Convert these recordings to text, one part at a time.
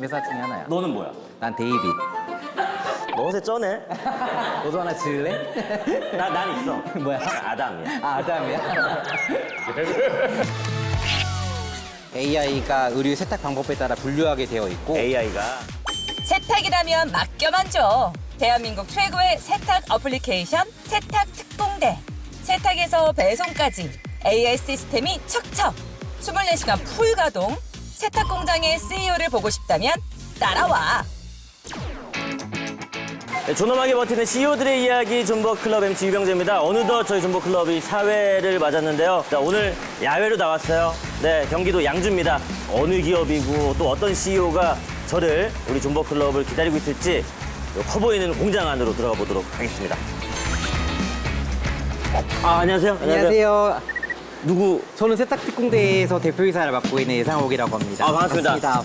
회사 중에 하나야. 너는 뭐야? 난 데이빗. 너 어제 쩌네? 너도 하나 지을래? 난 있어. 뭐야? 나 아담이야. 아, 아담이야? AI가 의류 세탁 방법에 따라 분류하게 되어 있고 AI가 세탁이라면 맡겨만 줘. 대한민국 최고의 세탁 어플리케이션 세탁 특공대. 세탁에서 배송까지 AI 시스템이 척척. 24시간 풀 가동. 세탁 공장의 CEO를 보고 싶다면 따라와. 네, 존엄하게 버티는 CEO들의 이야기 존버클럽 MC 유병재입니다. 어느덧 저희 존버클럽이 사회를 맞았는데요. 자, 오늘 야외로 나왔어요. 네, 경기도 양주입니다. 어느 기업이고 또 어떤 CEO가 저를 우리 존버클럽을 기다리고 있을지 커 보이는 공장 안으로 들어가 보도록 하겠습니다. 안녕하세요. 안녕하세요. 누구? 저는 세탁 특공대에서 대표이사를 맡고 있는 예상옥이라고 합니다. 반갑습니다.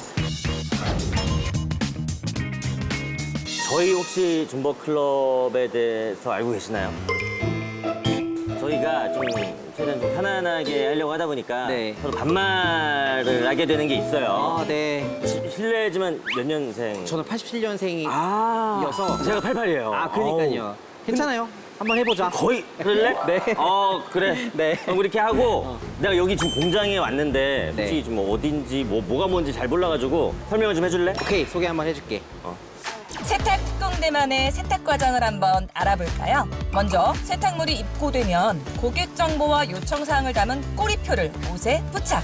저희 혹시 존버클럽에 대해서 알고 계시나요? 저희가 좀 최대한 좀 편안하게 하려고 하다 보니까 네. 서로 반말을 하게 되는 게 있어요. 아, 네. 실례지만 몇 년생? 저는 87년생이어서 제가 88이에요. 아, 그러니까요. 괜찮아요. 한번 해보자. 거의 그럴래? 네. 그래. 네. 그럼 이렇게 하고 내가 여기 지금 공장에 왔는데 네. 혹시 좀 어딘지 뭐가 뭔지 잘 몰라가지고 설명을 좀 해줄래? 오케이, 소개 한번 해줄게. 세탁 특공대만의 세탁 과정을 한번 알아볼까요? 먼저 세탁물이 입고되면 고객 정보와 요청 사항을 담은 꼬리표를 옷에 부착.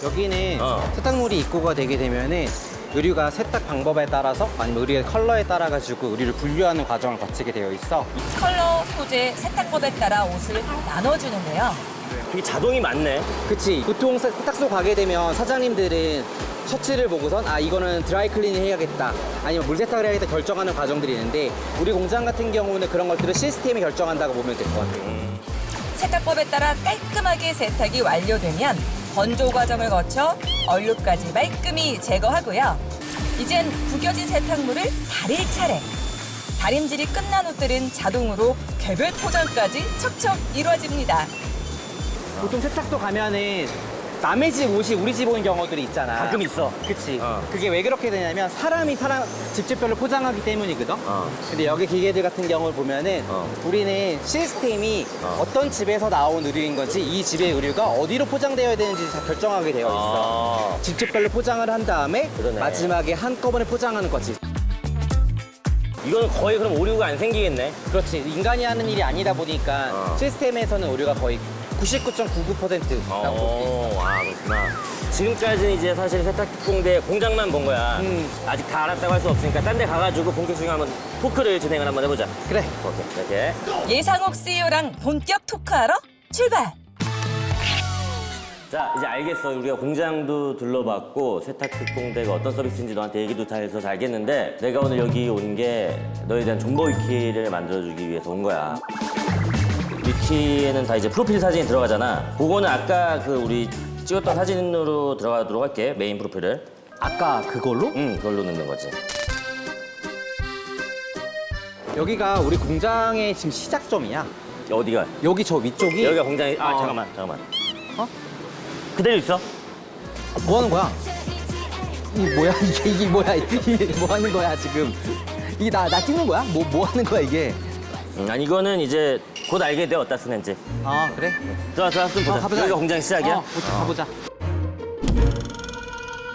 여기는 세탁물이 입고가 되게 되면은 의류가 세탁 방법에 따라서 아니면 의류의 컬러에 따라 가지고 의류를 분류하는 과정을 거치게 되어 있어. 컬러, 소재, 세탁법에 따라 옷을 나눠주는데요. 되게 자동이 많네. 그치. 보통 세탁소 가게 되면 사장님들은 셔츠를 보고선 이거는 드라이 클리닝 해야겠다 아니면 물 세탁을 해야겠다 결정하는 과정들이 있는데 우리 공장 같은 경우는 그런 것들을 시스템이 결정한다고 보면 될 것 같아요. 세탁법에 따라 깔끔하게 세탁이 완료되면 건조 과정을 거쳐 얼룩까지 말끔히 제거하고요. 이젠 구겨진 세탁물을 다릴 차례. 다림질이 끝난 옷들은 자동으로 개별 포장까지 척척 이루어집니다. 보통 세탁소 가면은 남의 집 옷이 우리 집 온 경우들이 있잖아. 가끔 있어. 그치. 어. 그게 왜 그렇게 되냐면 사람이 사람 집집별로 포장하기 때문이거든. 근데 여기 기계들 같은 경우를 보면은 우리는 시스템이 어떤 집에서 나온 의류인 건지 이 집의 의류가 어디로 포장되어야 되는지 다 결정하게 되어 있어. 집집별로 포장을 한 다음에 그러네. 마지막에 한꺼번에 포장하는 거지. 이거는 거의 그럼 오류가 안 생기겠네. 그렇지. 인간이 하는 일이 아니다 보니까 시스템에서는 오류가 거의 99.99%라고 볼 수 있어. 그렇구나. 지금까지는 이제 사실 세탁 특공대 공장만 본 거야. 아직 다 알았다고 할 수 없으니까 딴 데 가가지고 본격적으로 한번 토크를 진행을 한번 해보자. 그래. 오케이, 이렇게. 예상옥 CEO랑 본격 토크하러 출발! 자, 이제 알겠어. 우리가 공장도 둘러봤고 세탁 특공대가 어떤 서비스인지 너한테 얘기도 다 해서 잘 알겠는데 내가 오늘 여기 온 게 너에 대한 존버 위키를 만들어주기 위해서 온 거야. 위키에는 다 이제 프로필 사진이 들어가잖아. 그거는 아까 그 우리 찍었던 사진으로 들어가도록 할게. 메인 프로필을. 아까 그걸로? 그걸로 넣는 거지. 여기가 우리 공장의 지금 시작점이야. 어디가? 여기 저 위쪽이 여기가 공장이. 잠깐만. 어? 그대로 있어? 뭐 하는 거야? 이게 뭐야? 이게 뭐야? 이게 뭐 하는 거야 지금? 이게 나 찍는 거야? 뭐 하는 거야 이게? 아니 이거는 이제 곧 알게 돼. 어디다 쓰는지. 아 그래? 들어가 좀 보자. 가보자. 여기가 공장 시작이야? 가보자.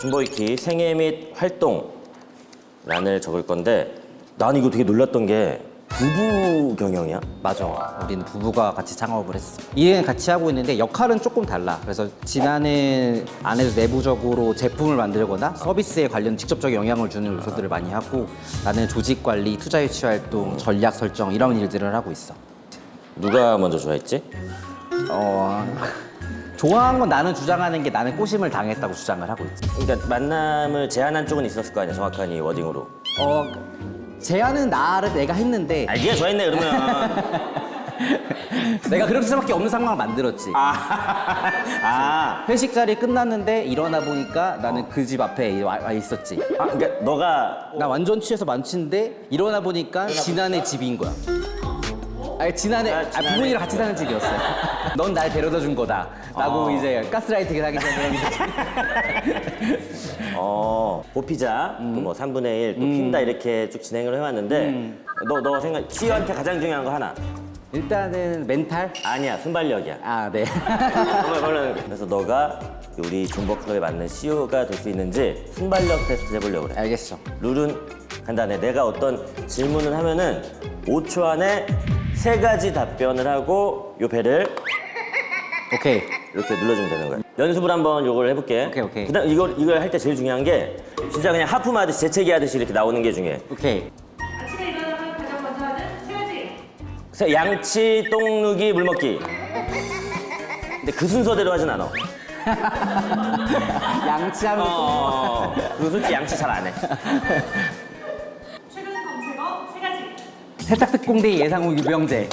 존버 위키 생애 및 활동란을 적을 건데 난 이거 되게 놀랐던 게 부부 경영이야? 맞아. 우리는 부부가 같이 창업을 했어. 일은 같이 하고 있는데 역할은 조금 달라. 그래서 진아는 안에서 내부적으로 제품을 만들거나 서비스에 관련 직접적 영향을 주는 요소들을 많이 하고 나는 조직 관리, 투자 유치 활동, 전략 설정 이런 일들을 하고 있어. 누가 먼저 좋아했지? 좋아한 건 나는 주장하는 게 나는 꼬심을 당했다고 주장을 하고 있지. 그러니까 만남을 제안한 쪽은 있었을 거 아니야, 정확한 이 워딩으로. 제안은 내가 했는데 네가 좋아했네 그러면. 내가 그럴 수밖에 없는 상황을 만들었지. 회식 자리 끝났는데 일어나 보니까 나는 그 집 앞에 와 있었지. 그러니까 너가 나 완전 취해서 만취인데 일어나 보니까 진아네 집인 거야. 진아네 진아네. 부모님이랑 같이 사는 집이었어. 넌 날 데려다 준 거다. 라고 이제 가스라이팅을 하기 때문에. 보피자, 또뭐 3분의 1, 또 핀다 이렇게 쭉 진행을 해왔는데, 너 생각, CEO한테 가장 중요한 거 하나. 일단은 멘탈? 아니야, 순발력이야. 아, 네. 그래서 너가 우리 존버클럽에 맞는 CEO가 될 수 있는지 순발력 테스트 해보려고 그래. 알겠어. 룰은 간단해. 내가 어떤 질문을 하면은 5초 안에 3가지 답변을 하고 요 배를 오케이. 이렇게 눌러주면 되는 거야. 연습을 한번 요걸 해볼게. 오케이. 그다음 이걸 할 때 제일 중요한 게 진짜 그냥 하품하듯이 재채기 하듯이 이렇게 나오는 게 중요해. 오케이. 아침에 일어나면 가장 먼저 하는 세 가지. 양치, 똥 누기, 물 먹기. 근데 그 순서대로 하진 않아. 양치하면 그거 솔직히 양치 잘 안 해. 최근 검색어 세 가지. 세탁특공대 예상후 유병재.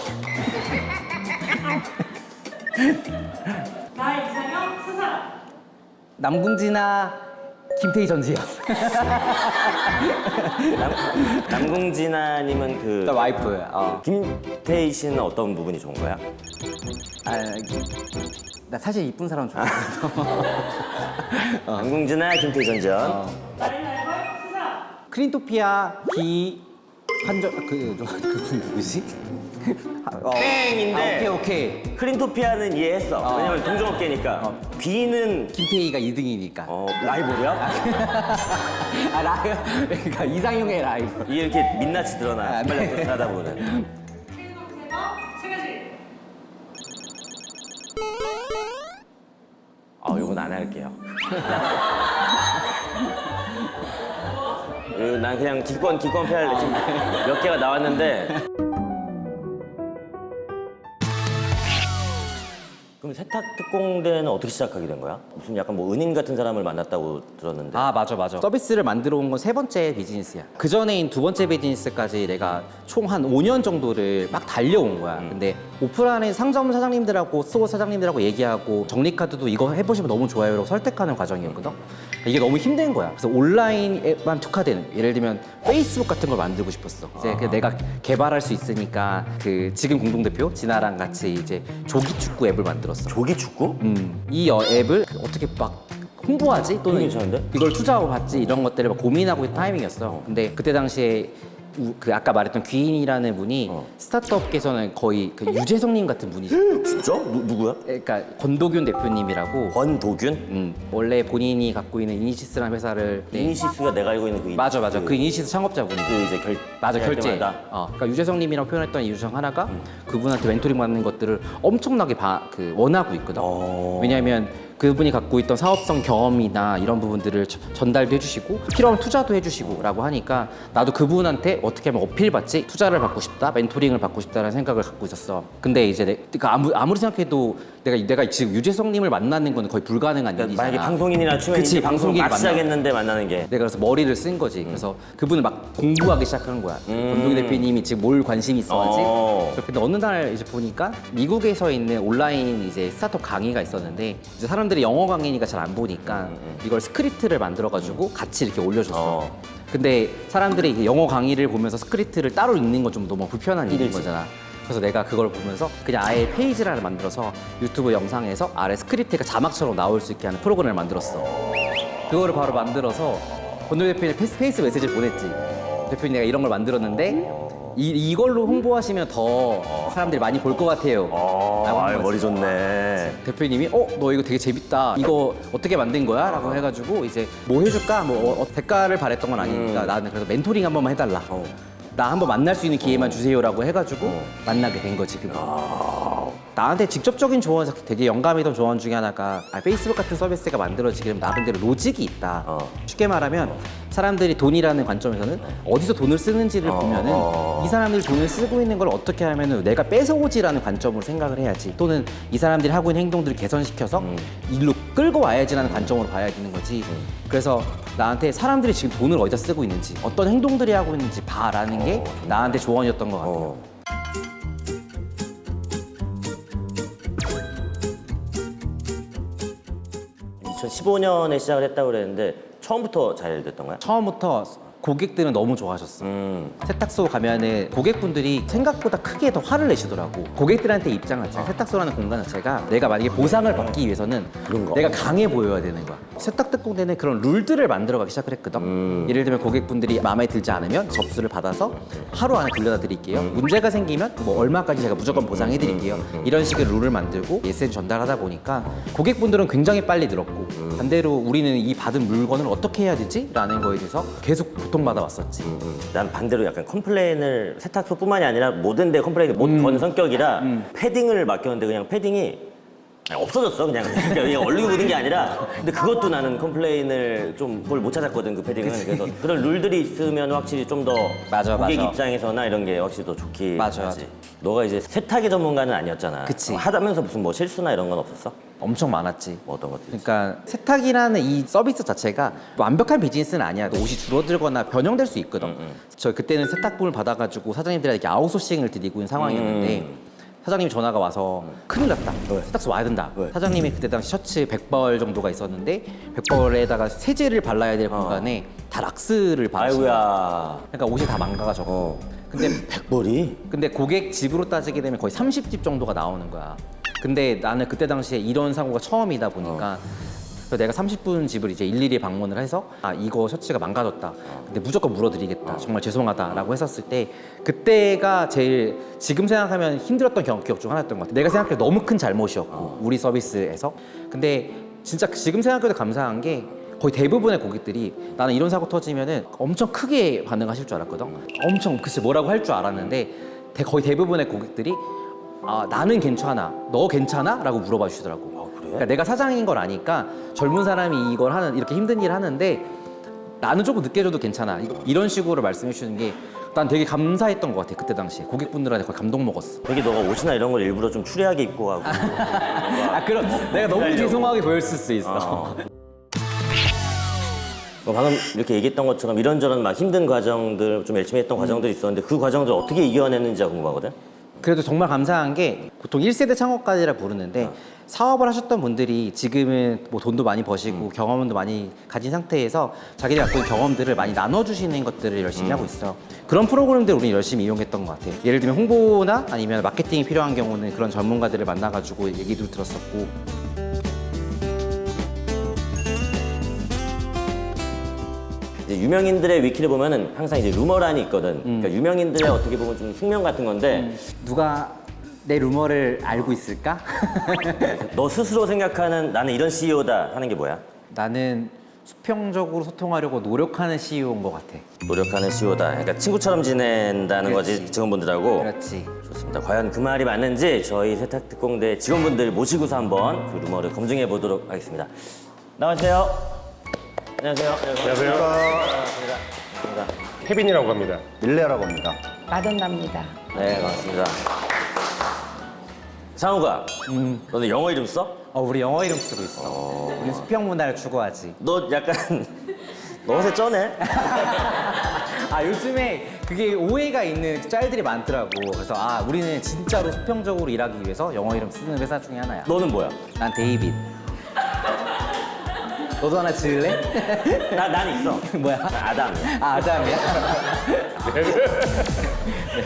나의 이상형 세 사람. 남궁진아, 김태희 전지현. 남궁진아님은 그 나 와이프야. 김태희 씨는 어떤 부분이 좋은 거야? 나 사실 이쁜 사람 좋아해. 남궁진아, 김태희 전지현. 나의 라이벌 세 사람. 크린토피아, 그분 누구지? 땡인데 오케이. 크린토피아는 이해했어. 왜냐면 동종업계니까. B는 김태희가 2등이니까. 라이벌이야? 그러니까 이상형의 라이브. 이게 이렇게 민낯이 드러나. 아, 네. 순발력 테스트 하다 보면. 최근 검색어 세 가지. 이건 안 할게요. 난 그냥 기권 패할래. 지금 몇 개가 나왔는데. 그럼 세탁특공대는 어떻게 시작하게 된 거야? 무슨 약간 뭐 은인 같은 사람을 만났다고 들었는데. 맞아. 서비스를 만들어 온 건 3번째 비즈니스야. 그 전에인 2번째 비즈니스까지 내가 총 한 5년 정도를 막 달려온 거야. 근데 오프라인 상점 사장님들하고 스토어 사장님들하고 얘기하고 적립카드도 이거 해보시면 너무 좋아요 라고 설득하는 과정이었거든. 이게 너무 힘든 거야. 그래서 온라인에만 특화되는, 예를 들면 페이스북 같은 걸 만들고 싶었어. 이제 내가 개발할 수 있으니까 그 지금 공동대표 진아랑 같이 이제 조기축구 앱을 만들었어. 조기축구? 이 앱을 어떻게 막 홍보하지? 또는 괜찮은데? 이걸 투자하고 받지? 이런 것들을 막 고민하고 있는 타이밍이었어. 근데 그때 당시에 그 아까 말했던 귀인이라는 분이 스타트업계에서는 거의 그 유재석님 같은 분이죠. 진짜? 누구야? 그러니까 권도균 대표님이라고. 권도균? 원래 본인이 갖고 있는 이니시스라는 회사를 이니시스가 내가 알고 있는 그 맞아. 그 이니시스 창업자분이. 그 이제 맞아, 할 결제. 때마다. 그러니까 유재석님이라고 표현했던 이유 중 하나가 그분한테 멘토링 받는 것들을 엄청나게 원하고 있거든. 왜냐하면 그분이 갖고 있던 사업성 경험이나 이런 부분들을 전달도 해주시고 필요하면 투자도 해주시고 라고 하니까 나도 그분한테 어떻게 하면 어필받지? 투자를 받고 싶다, 멘토링을 받고 싶다는 생각을 갖고 있었어. 근데 이제 아무리 생각해도 내가 지금 유재석님을 만나는 건 거의 불가능한 일이잖아. 만약에 방송인이나 추면 그치, 방송인을 막 시작했는데 만나는 게. 내가 그래서 머리를 쓴 거지. 그래서 그분을 막 공부하기 시작한 거야. 권동희 대표님이 지금 뭘 관심이 있어하지? 근데 어느 날 이제 보니까 미국에서 있는 온라인 이제 스타트업 강의가 있었는데 이제 사람들이 영어 강의니까 잘 안 보니까 이걸 스크립트를 만들어가지고 같이 이렇게 올려줬어. 근데 사람들이 영어 강의를 보면서 스크립트를 따로 읽는 건 좀 너무 불편한 일인 거잖아. 그래서 내가 그걸 보면서 그냥 아예 페이지를 하나 만들어서 유튜브 영상에서 아래 스크립트가 자막처럼 나올 수 있게 하는 프로그램을 만들었어. 그거를 바로 만들어서 권도희 대표님 페이스 메시지를 보냈지. 대표님 내가 이런 걸 만들었는데 이걸로 홍보하시면 더 사람들이 많이 볼 것 같아요. 라고 한 거지. 머리 좋네. 대표님이 너 이거 되게 재밌다. 이거 어떻게 만든 거야? 라고 해가지고 이제 뭐 해줄까? 대가를 바랬던 건 아니니까 나는 그래서 멘토링 한 번만 해달라. 나 한번 만날 수 있는 기회만 주세요라고 해가지고 만나게 된 거지. 나한테 직접적인 조언에서 되게 영감이던 조언 중에 하나가 페이스북 같은 서비스가 만들어지기면 나름대로 로직이 있다. 쉽게 말하면 사람들이 돈이라는 관점에서는 어디서 돈을 쓰는지를 보면은 이 사람들이 돈을 쓰고 있는 걸 어떻게 하면은 내가 뺏어오지라는 관점으로 생각을 해야지. 또는 이 사람들이 하고 있는 행동들을 개선시켜서 일로 끌고 와야지라는 관점으로 봐야 되는 거지. 그래서 나한테 사람들이 지금 돈을 어디다 쓰고 있는지 어떤 행동들이 하고 있는지 봐라는 게 나한테 조언이었던 것 같아요. 2015년에 시작을 했다고 그랬는데 처음부터 잘 됐던 거야? 처음부터 고객들은 너무 좋아하셨어. 세탁소 가면은 고객분들이 생각보다 크게 더 화를 내시더라고. 고객들한테 입장 자체가 세탁소라는 공간 자체가 내가 만약에 보상을 받기 위해서는 그런 거. 내가 강해 보여야 되는 거야. 세탁특공대는 그런 룰들을 만들어가기 시작을 했거든. 예를 들면 고객분들이 마음에 들지 않으면 접수를 받아서 하루 안에 돌려다 드릴게요. 문제가 생기면 뭐 얼마까지 제가 무조건 보상해 드릴게요. 이런 식의 룰을 만들고 메시지 전달하다 보니까 고객분들은 굉장히 빨리 들었고 반대로 우리는 이 받은 물건을 어떻게 해야 되지? 라는 거에 대해서 계속 고통받아 왔었지. 난 반대로 약간 컴플레인을 세탁소뿐만이 아니라 모든 데 컴플레인을 못 건 성격이라 패딩을 맡겼는데 그냥 패딩이 없어졌어 그냥 얼룩이 묻은 게 아니라 근데 그것도 나는 컴플레인을 좀 그걸 못 찾았거든 그 패딩은 그래서 그런 룰들이 있으면 확실히 좀 더 맞아, 고객 맞아. 입장에서나 이런 게 확실히 더 좋긴 맞아, 하지 맞아. 너가 이제 세탁의 전문가는 아니었잖아 그치. 하다면서 무슨 뭐 실수나 이런 건 없었어? 엄청 많았지. 뭐 어떤 것들? 그러니까 세탁이라는 이 서비스 자체가 완벽한 비즈니스는 아니야. 옷이 줄어들거나 변형될 수 있거든. 저 그때는 세탁품을 받아가지고 사장님들에게 아웃소싱을 드리고 있는 상황이었는데 사장님이 전화가 와서 큰일 났다. 세탁소 와야 된다. 왜? 사장님이 그때 당시 셔츠 100벌 정도가 있었는데 100벌에다가 세제를 발라야 될 공간에 다 락스를 바르신 거야. 아이고야 그러니까 옷이 다 망가져서. 근데 백벌이? 근데 고객 집으로 따지게 되면 거의 30집 정도가 나오는 거야. 근데 나는 그때 당시에 이런 사고가 처음이다 보니까 그래서 내가 30분 집을 이제 일일이 방문을 해서 아 이거 셔츠가 망가졌다. 근데 무조건 물어드리겠다. 정말 죄송하다라고 했었을 때 그때가 제일 지금 생각하면 힘들었던 기억 중 하나였던 것 같아. 내가 생각해 너무 큰 잘못이었고 우리 서비스에서. 근데 진짜 지금 생각해도 감사한 게 거의 대부분의 고객들이 나는 이런 사고 터지면은 엄청 크게 반응하실 줄 알았거든. 엄청 글쎄 뭐라고 할 줄 알았는데 거의 대부분의 고객들이 아 나는 괜찮아, 너 괜찮아? 라고 물어봐 주시더라고. 그래? 그러니까 내가 사장인 걸 아니까 젊은 사람이 이걸 하는 이렇게 힘든 일을 하는데 나는 조금 늦게 줘도 괜찮아. 이런 식으로 말씀해 주시는 게 난 되게 감사했던 것 같아. 그때 당시에 고객분들한테 거의 감동 먹었어. 되게 너가 옷이나 이런 걸 일부러 좀 추리하게 입고 가고 아 그럼 내가 너무 죄송하게 보였을 수 있어. 방금 이렇게 얘기했던 것처럼 이런저런 막 힘든 과정들 좀 열심히 했던 과정들이 있었는데 그 과정들 어떻게 이겨냈는지가 궁금하거든? 그래도 정말 감사한 게 보통 1세대 창업가들이라 부르는데 사업을 하셨던 분들이 지금은 뭐 돈도 많이 버시고 경험도 많이 가진 상태에서 자기들 갖고 있는 경험들을 많이 나눠주시는 것들을 열심히 하고 있어요. 그런 프로그램들을 우리는 열심히 이용했던 것 같아요. 예를 들면 홍보나 아니면 마케팅이 필요한 경우는 그런 전문가들을 만나가지고 얘기도 들었었고. 이제 유명인들의 위키를 보면은 항상 이제 루머란이 있거든. 그러니까 유명인들의 어떻게 보면 좀 숙명 같은 건데 누가 내 루머를 알고 있을까? 너 스스로 생각하는 나는 이런 CEO다 하는 게 뭐야? 나는 수평적으로 소통하려고 노력하는 CEO인 것 같아. 노력하는 CEO다. 그러니까 친구처럼 지낸다는 거지 그렇지. 직원분들하고. 그렇지. 좋습니다. 과연 그 말이 맞는지 저희 세탁특공대 직원분들 모시고서 한번 그 루머를 검증해 보도록 하겠습니다. 나와주세요. 안녕하세요. 안녕하세요. 케빈이라고 합니다. 밀레라고 합니다. 마돈나입니다. 네, 반갑습니다. 상우가, 너는 영어 이름 써? 우리 영어 이름 쓰고 있어. 우리 수평 문화를 추구하지. 너 약간 너 옷에 쩌네? 아 요즘에 그게 오해가 있는 짤들이 많더라고. 그래서 아 우리는 진짜로 수평적으로 일하기 위해서 영어 이름 쓰는 회사 중에 하나야. 너는 뭐야? 난 데이빗. 너도 하나 지을래? 난 있어. 뭐야? 나 아담이야. 아 아담이야?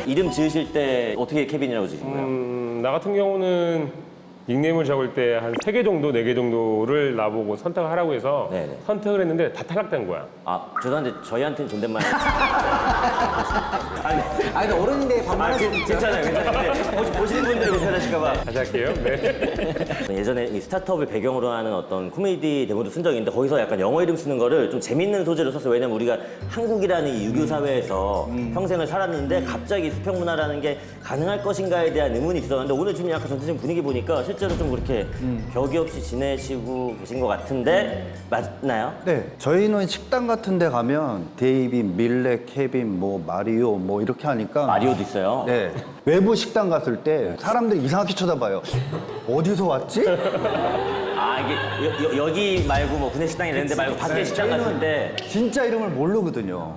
이름 지으실 때 어떻게 케빈이라고 지으신 거예요? 나 같은 경우는 닉네임을 적을 때 한 3개 정도, 4개 정도를 나보고 선택을 하라고 해서 네네. 선택을 했는데 다 탈락된 거야. 아, 죄송한데 저희한테는 존댓말. 아니 근데 어른인데 반말할 수도 있죠. 괜찮아요, 괜찮아요. 근데 보시는 분들이 불편하실까 봐. 다시 할게요. 네. 예전에 이 스타트업을 배경으로 하는 어떤 코미디 대본도 쓴 적이 있는데 거기서 약간 영어 이름 쓰는 거를 좀 재밌는 소재로 썼어요. 왜냐면 우리가 한국이라는 이 유교 사회에서 평생을 살았는데 갑자기 수평 문화라는 게 가능할 것인가에 대한 의문이 있었는데 오늘 지금 약간 전체적인 분위기 보니까 실제로 좀 그렇게 격이 없이 지내시고 계신 것 같은데 맞나요? 네, 저희는 식당 같은 데 가면 데이빗, 밀레, 케빈, 뭐 마리오 뭐 이렇게 하니까 마리오도 있어요. 네, 외부 식당 갔을 때 사람들이 이상하게 쳐다봐요. 어디서 왔지? 아 이게 여기 말고 뭐 구내식당 이런 데 말고 밖에 식당 갔을 때 진짜 이름을 모르거든요.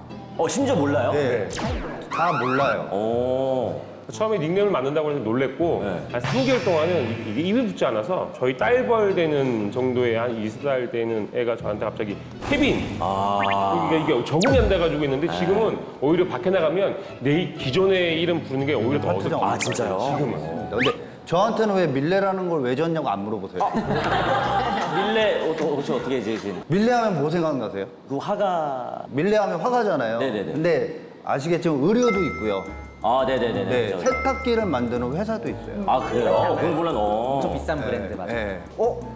심지어 몰라요? 네, 다 몰라요. 오. 처음에 닉네임을 만든다고 해서 놀랬고 한 3개월 동안은 이게 입이 붙지 않아서 저희 딸벌 되는 정도의 한 20살 되는 애가 저한테 갑자기 케빈 이게 적응이 안 돼가지고 있는데 지금은 오히려 밖에 나가면 내 기존의 이름 부르는 게 오히려 더 어색해요. 아, 진짜요? 지금은. 근데 저한테는 왜 밀레라는 걸 왜 졌냐고 안 물어보세요. 밀레 혹시 어떻게 이제 밀레 하면 뭐 생각나세요? 그 화가 밀레 하면 화가잖아요. 네네네. 근데 아시겠지만 의류도 있고요. 아, 네네네네. 네, 세탁기를 만드는 회사도 있어요. 아, 그래요? 공부는 좀 비싼 브랜드 맞아요. 네.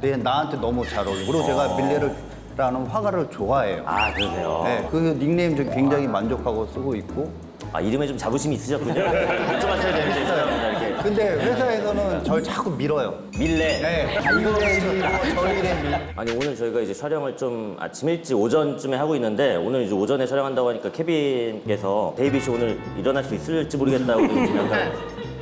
네, 나한테 너무 잘 어울리고 그리고 제가 밀레라는 화가를 좋아해요. 아, 그러세요? 네, 그 닉네임 좀 굉장히 만족하고 쓰고 있고. 아, 이름에 좀 자부심이 있으셨군요. 여쭤봤어야 되는데, 죄송합니다. 이렇게. 근데 회사에서는 절 자꾸 밀어요. 밀레. 네, 이래 밀고 저 이래 밀고. 아니, 오늘 저희가 이제 촬영을 좀 아침 일찍 오전쯤에 하고 있는데, 오늘 이제 오전에 촬영한다고 하니까 케빈께서 데이빗 씨 오늘 일어날 수 있을지 모르겠다고 지금 약간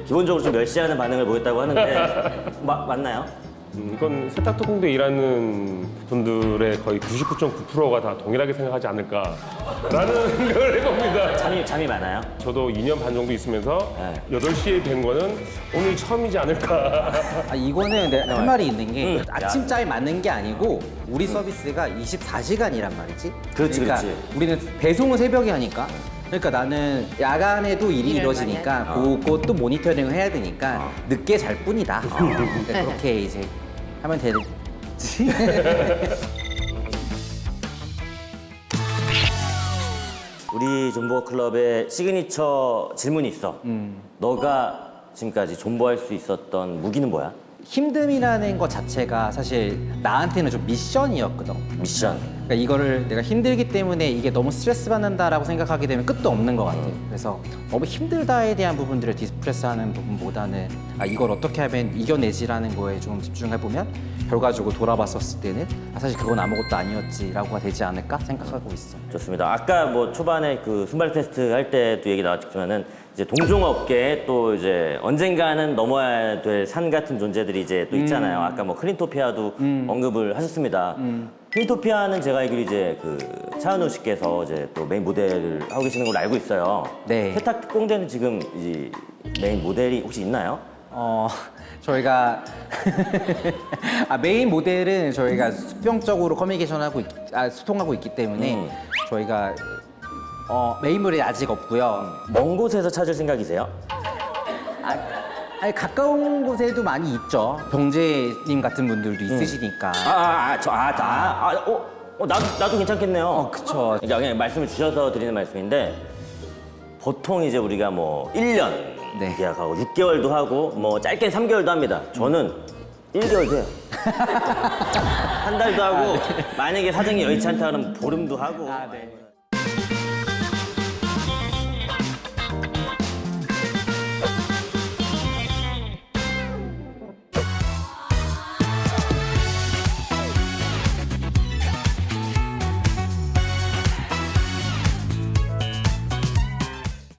기본적으로 좀 멸시하는 반응을 보였다고 하는데, 맞나요? 이건 세탁특공대 일하는 분들의 거의 99.9%가 다 동일하게 생각하지 않을까라는 생각을 해봅니다. 잠이 많아요? 저도 2년 반 정도 있으면서 네. 8시에 된 거는 오늘 처음이지 않을까. 아, 이거는 내가 할 말이 있는 게 아침잠이 맞는 게 아니고 우리 서비스가 24시간이란 말이지. 그렇지, 그러니까 그렇지. 우리는 배송은 새벽에 하니까. 그러니까 나는 야간에도 일이 이루어지니까 그것도 모니터링을 해야 되니까 늦게 잘 뿐이다. 그러니까 그렇게 이제 하면 되지. 우리 존버 클럽의 시그니처 질문이 있어. 너가 지금까지 존버할 수 있었던 무기는 뭐야? 힘듦이라는 것 자체가 사실 나한테는 좀 미션이었거든. 미션. 그러니까 이거를 내가 힘들기 때문에 이게 너무 스트레스 받는다라고 생각하게 되면 끝도 없는 것 같아. 그래서 너무 힘들다에 대한 부분들을 디스프레스하는 부분보다는 이걸 어떻게 하면 이겨내지라는 거에 좀 집중해 보면 결과적으로 돌아봤었을 때는 사실 그건 아무것도 아니었지라고가 되지 않을까 생각하고 있어. 좋습니다. 아까 뭐 초반에 그 순발 테스트 할 때도 얘기 나왔지만은 이제 동종업계에 또 이제 언젠가는 넘어야 될 산 같은 존재들이 이제 또 있잖아요. 아까 뭐 클린토피아도 언급을 하셨습니다. 클린토피아는 제가 알기로 이제 그 차은우 씨께서 이제 또 메인 모델을 하고 계시는 걸로 알고 있어요. 네. 세탁공대는 지금 이 메인 모델이 혹시 있나요? 저희가 메인 모델은 저희가 수평적으로 커뮤니케이션하고 소통하고 있기 때문에 저희가 메인 모델이 아직 없고요. 먼 곳에서 찾을 생각이세요? 아니 가까운 곳에도 많이 있죠. 병재님 같은 분들도 있으시니까. 나도 괜찮겠네요. 그쵸. 그러니까 그냥 말씀을 주셔서 드리는 말씀인데 보통 이제 우리가 뭐 1년 네. 계약하고 6개월도 하고 뭐 짧게는 3개월도 합니다. 저는 1개월도 해요. 한 달도 하고 만약에 사정이 여의치 않다 그러면 보름도 하고.